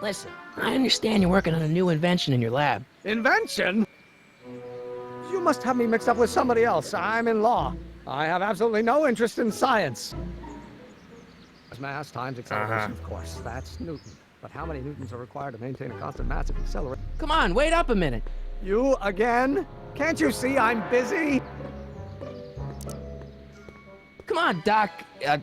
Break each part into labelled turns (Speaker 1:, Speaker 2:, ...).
Speaker 1: Listen, I understand you're working on a new invention in your lab.
Speaker 2: Invention? You must have me mixed up with somebody else. I'm in law. I have absolutely no interest in science. Mass times acceleration, of course. That's Newton. But how many newtons are required to maintain a constant massive acceleration?
Speaker 1: Come on, wait up a minute.
Speaker 2: You again? Can't you see I'm busy?
Speaker 1: Come on, Doc.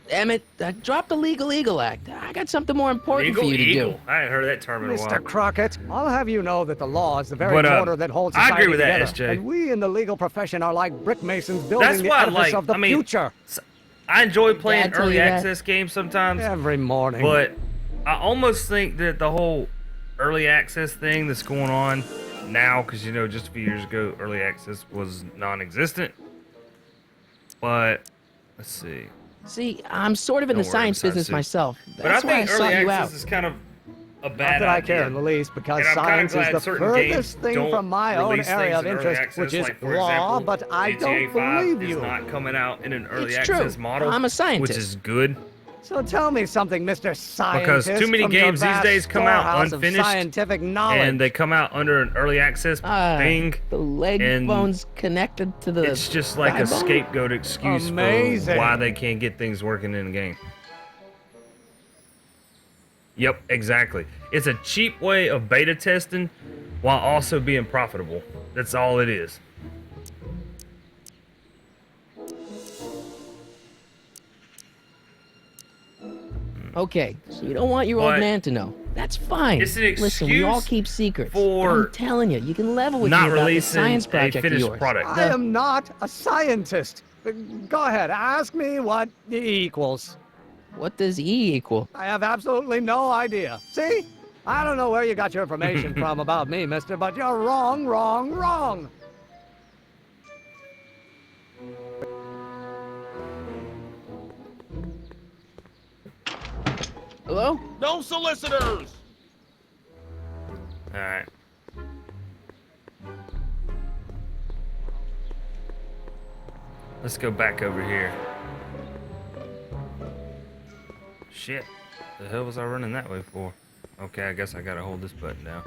Speaker 1: Emmett, drop the Legal Eagle Act. I got something more important for you to do.
Speaker 3: I ain't heard that term in a while.
Speaker 2: Mr. Crockett, I'll have you know that the law is the very mortar that holds society
Speaker 3: I agree with
Speaker 2: together.
Speaker 3: that, SJ.
Speaker 2: And we in the legal profession are like brick masons building the edifice of the future.
Speaker 3: I enjoy playing early access games sometimes.
Speaker 2: Every morning.
Speaker 3: But I almost think that the whole early access thing that's going on now, because, you know, just a few years ago, early access was non-existent. But, let's see.
Speaker 1: See, I'm sort of in the science business myself. That's
Speaker 3: but I think
Speaker 1: why
Speaker 3: early access is kind of a bad idea.
Speaker 2: Not that I care in the least, because science is the furthest thing from my own area of interest, which is law, but I don't believe you.
Speaker 3: It's not coming out in an early
Speaker 1: It's
Speaker 3: access
Speaker 1: true.
Speaker 3: model.
Speaker 1: I'm a scientist.
Speaker 3: Which is good.
Speaker 2: So tell me something, Mr. Scientist.
Speaker 3: Because too many games these days come out unfinished,
Speaker 2: scientific knowledge.
Speaker 3: and they come out under an early access thing.
Speaker 1: The leg bone's connected to the
Speaker 3: It's just like a scapegoat excuse for why they can't get things working in the game. Yep, exactly. It's a cheap way of beta testing while also being profitable. That's all it is.
Speaker 1: Okay, so you don't want your old man to know. That's fine.
Speaker 3: It's an excuse.
Speaker 1: Listen, we all keep secrets.
Speaker 3: For
Speaker 1: I'm telling you, you can level with
Speaker 3: not
Speaker 1: me about the
Speaker 3: releasing
Speaker 1: science project
Speaker 3: a
Speaker 1: of
Speaker 3: finished
Speaker 1: yours.
Speaker 3: product.
Speaker 2: I am not a scientist. Go ahead, ask me what E equals.
Speaker 1: What does E equal?
Speaker 2: I have absolutely no idea. See? I don't know where you got your information from about me, mister, but you're wrong, wrong, wrong.
Speaker 1: Hello?
Speaker 4: No solicitors!
Speaker 3: Alright. Let's go back over here. Shit. The hell was I running that way for? Okay, I guess I gotta hold this button down.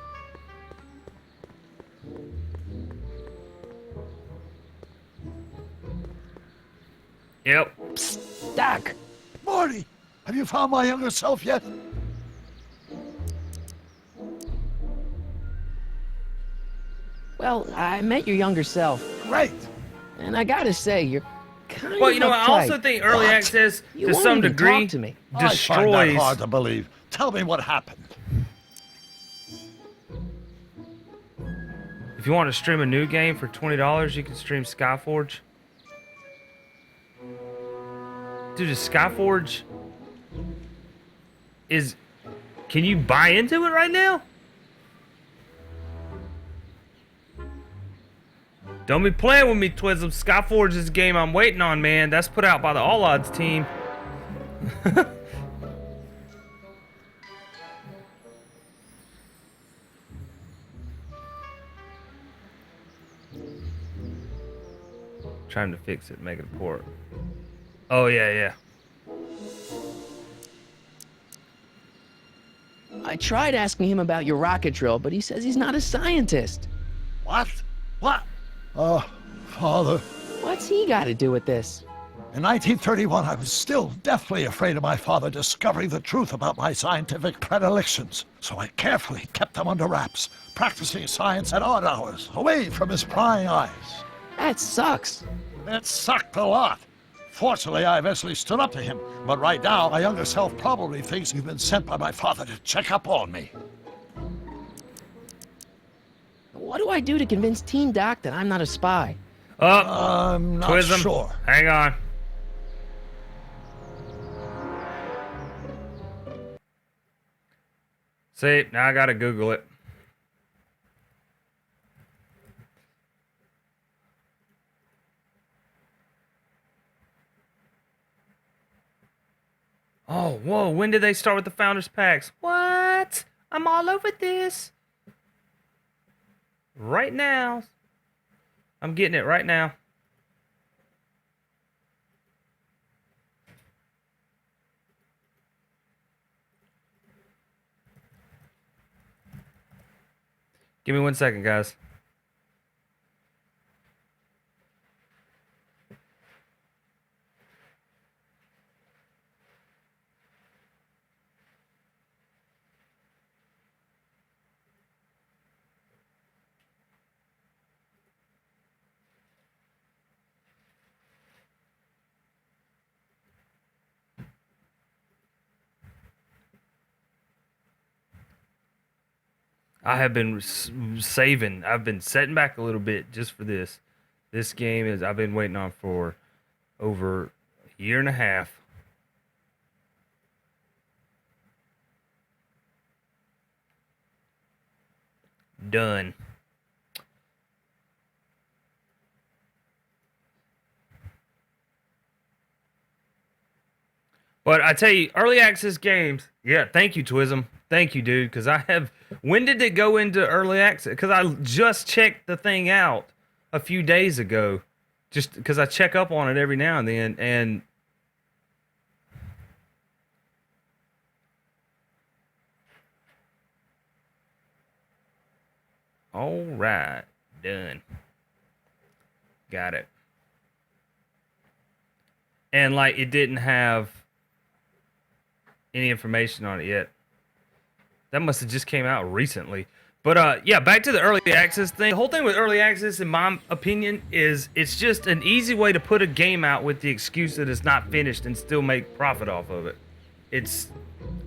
Speaker 3: Yep.
Speaker 1: Psst, Doc.
Speaker 4: Marty, have you found my younger self yet?
Speaker 1: Well, I met your younger self.
Speaker 4: Great.
Speaker 1: And I gotta say, you're kind
Speaker 3: Well,
Speaker 1: of
Speaker 3: you know, I also think early access,
Speaker 1: You
Speaker 3: to
Speaker 1: won't
Speaker 3: some
Speaker 1: even
Speaker 3: degree,
Speaker 1: talk to me.
Speaker 4: I find that
Speaker 3: destroys.
Speaker 4: hard to believe. Tell me what happened.
Speaker 3: If you want to stream a new game for $20, you can stream Skyforge. Dude, is Skyforge is... Can you buy into it right now? Don't be playing with me, Twism. Skyforge is a game I'm waiting on, man. That's put out by the All Odds team. Trying to fix it, make it a port. Oh, yeah.
Speaker 1: I tried asking him about your rocket drill, but he says he's not a scientist.
Speaker 4: What? What? Oh, Father.
Speaker 1: What's he got to do with this?
Speaker 4: In 1931, I was still deathly afraid of my father discovering the truth about my scientific predilections. So I carefully kept them under wraps, practicing science at odd hours, away from his prying eyes.
Speaker 1: That sucks.
Speaker 4: It sucked a lot. Fortunately, I eventually stood up to him. But right now, my younger self probably thinks you've been sent by my father to check up on me.
Speaker 1: What do I do to convince Team Doc that I'm not a spy?
Speaker 4: I'm not
Speaker 3: Twism.
Speaker 4: sure.
Speaker 3: Hang on. See, now I gotta Google it. Oh, whoa, when did they start with the Founders Packs? What? I'm all over this. Right now. I'm getting it right now. Give me 1 second, guys. I have been saving. I've been setting back a little bit just for this. This game is I've been waiting on for over a year and a half. Done. But I tell you, early access games. Yeah, thank you, Twism. Thank you, dude. Because I have. When did it go into early access? Because I just checked the thing out a few days ago. Just because I check up on it every now and then. And. All right. Done. Got it. And, like, it didn't have any information on it yet. That must have just came out recently. But yeah, back to the early access thing. The whole thing with early access, in my opinion, is it's just an easy way to put a game out with the excuse that it's not finished and still make profit off of it. It's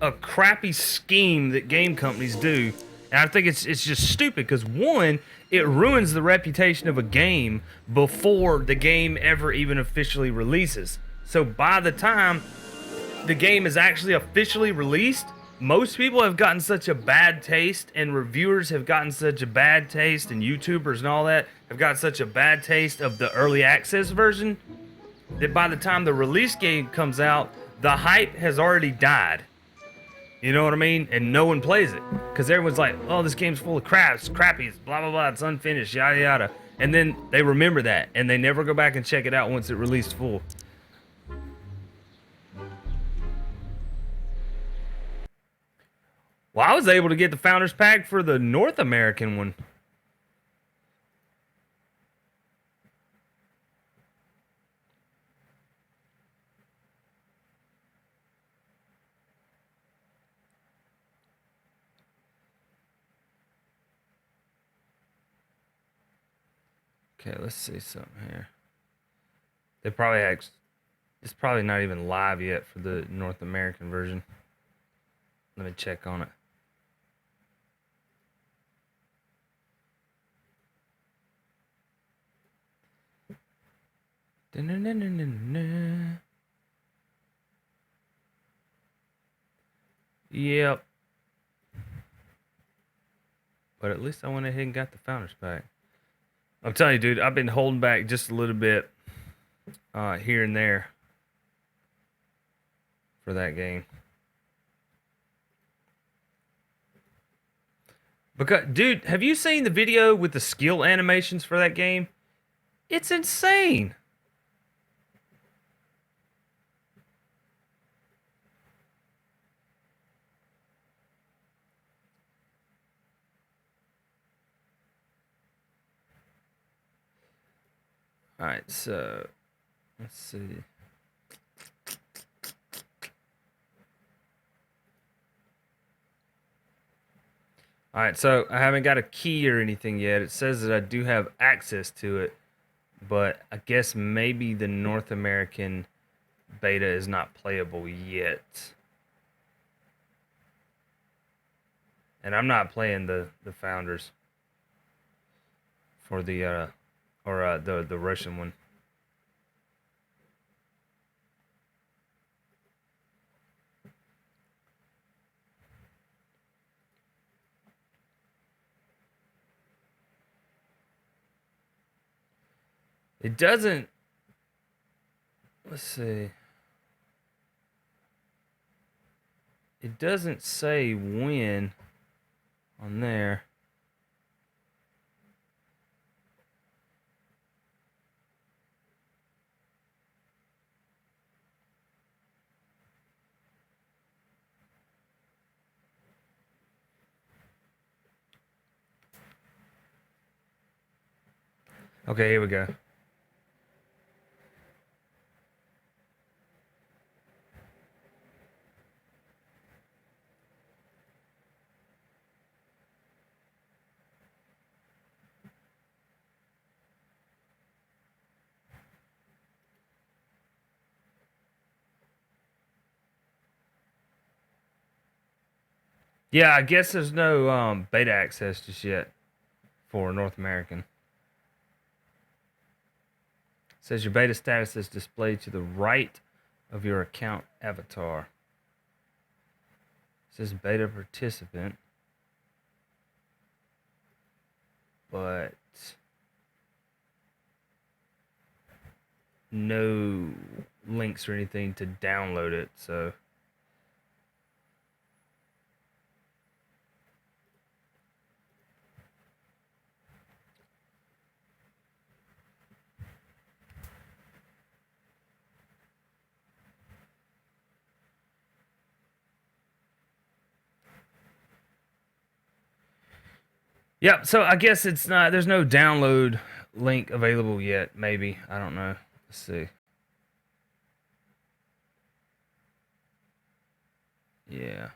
Speaker 3: a crappy scheme that game companies do. And I think it's just stupid because, one, it ruins the reputation of a game before the game ever even officially releases. So by the time the game is actually officially released, most people have gotten such a bad taste, and reviewers have gotten such a bad taste, and YouTubers and all that have got such a bad taste of the early access version, that by the time the release game comes out, the hype has already died. You know what I mean? And no one plays it. Because everyone's like, oh, this game's full of crap, it's crappy, it's blah, blah, blah, it's unfinished, yada, yada. And then they remember that, and they never go back and check it out once it released full. Well, I was able to get the Founders Pack for the North American one. Okay, let's see something here. They probably it's probably not even live yet for the North American version. Let me check on it. Yep. But at least I went ahead and got the Founders Pack. I'm telling you, dude, I've been holding back just a little bit here and there for that game. Because, dude, have you seen the video with the skill animations for that game? It's insane. All right, so let's see. All right, so I haven't got a key or anything yet. It says that I do have access to it, but I guess maybe the North American beta is not playable yet. And I'm not playing the Founders for the the Russian one. It doesn't. Let's see. It doesn't say when on there. Okay, here we go. Yeah, I guess there's no beta access just yet for North American. It says your beta status is displayed to the right of your account avatar. It says beta participant, but no links or anything to download it, so yep, so I guess it's not, there's no download link available yet, maybe. I don't know. Let's see. Yeah.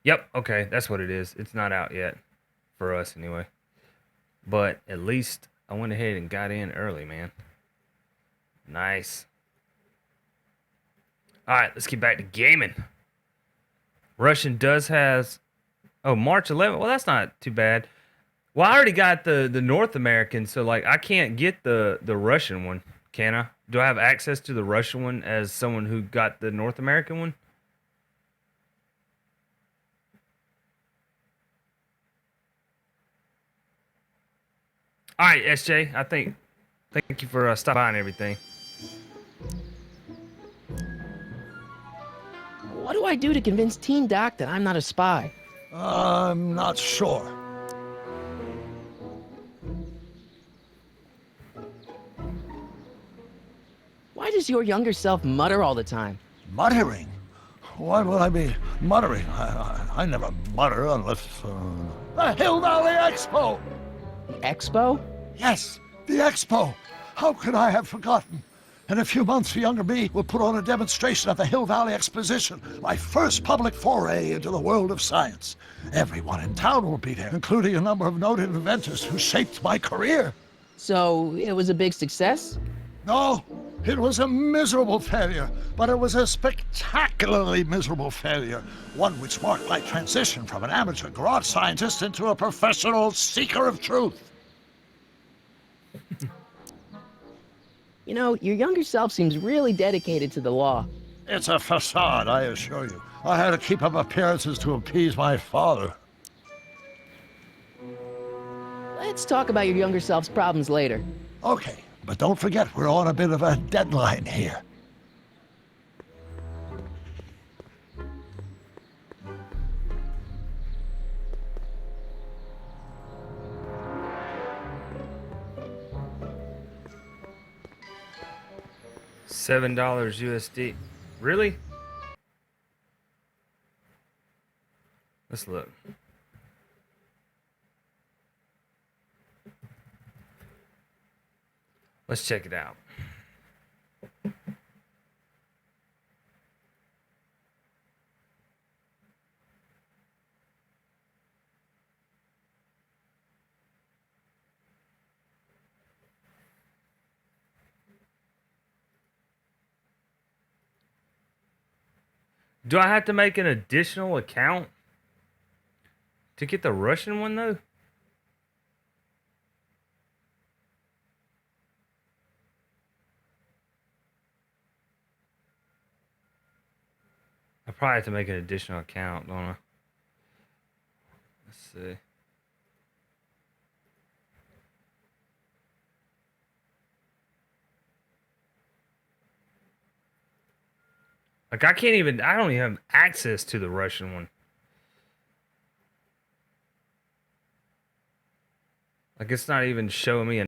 Speaker 3: Yep, okay, that's what it is. It's not out yet. For us, anyway. But at least I went ahead and got in early, man. Nice. Alright, let's get back to gaming. Russian does has... Oh, March 11th? Well, that's not too bad. Well, I already got the North American, so, like, I can't get the Russian one, can I? Do I have access to the Russian one as someone who got the North American one? All right, SJ, thank you for stopping by and everything.
Speaker 1: What do I do to convince Teen Doc that I'm not a spy?
Speaker 4: I'm not sure.
Speaker 1: Why does your younger self mutter all the time?
Speaker 4: Muttering? Why would I be muttering? I never mutter unless... The Hill Valley Expo!
Speaker 1: The Expo?
Speaker 4: Yes, the Expo! How could I have forgotten? In a few months, younger me will put on a demonstration at the Hill Valley Exposition, my first public foray into the world of science. Everyone in town will be there, including a number of noted inventors who shaped my career.
Speaker 1: So, it was a big success?
Speaker 4: No, it was a miserable failure, but it was a spectacularly miserable failure, one which marked my transition from an amateur garage scientist into a professional seeker of truth.
Speaker 1: You know, your younger self seems really dedicated to the law.
Speaker 4: It's a facade, I assure you. I had to keep up appearances to appease my father.
Speaker 1: Let's talk about your younger self's problems later.
Speaker 4: Okay, but don't forget we're on a bit of a deadline here.
Speaker 3: $7 USD. Really? Let's look. Let's check it out. Do I have to make an additional account to get the Russian one, though? I probably have to make an additional account, don't I? Let's see. Like, I don't even have access to the Russian one. Like, it's not even showing me a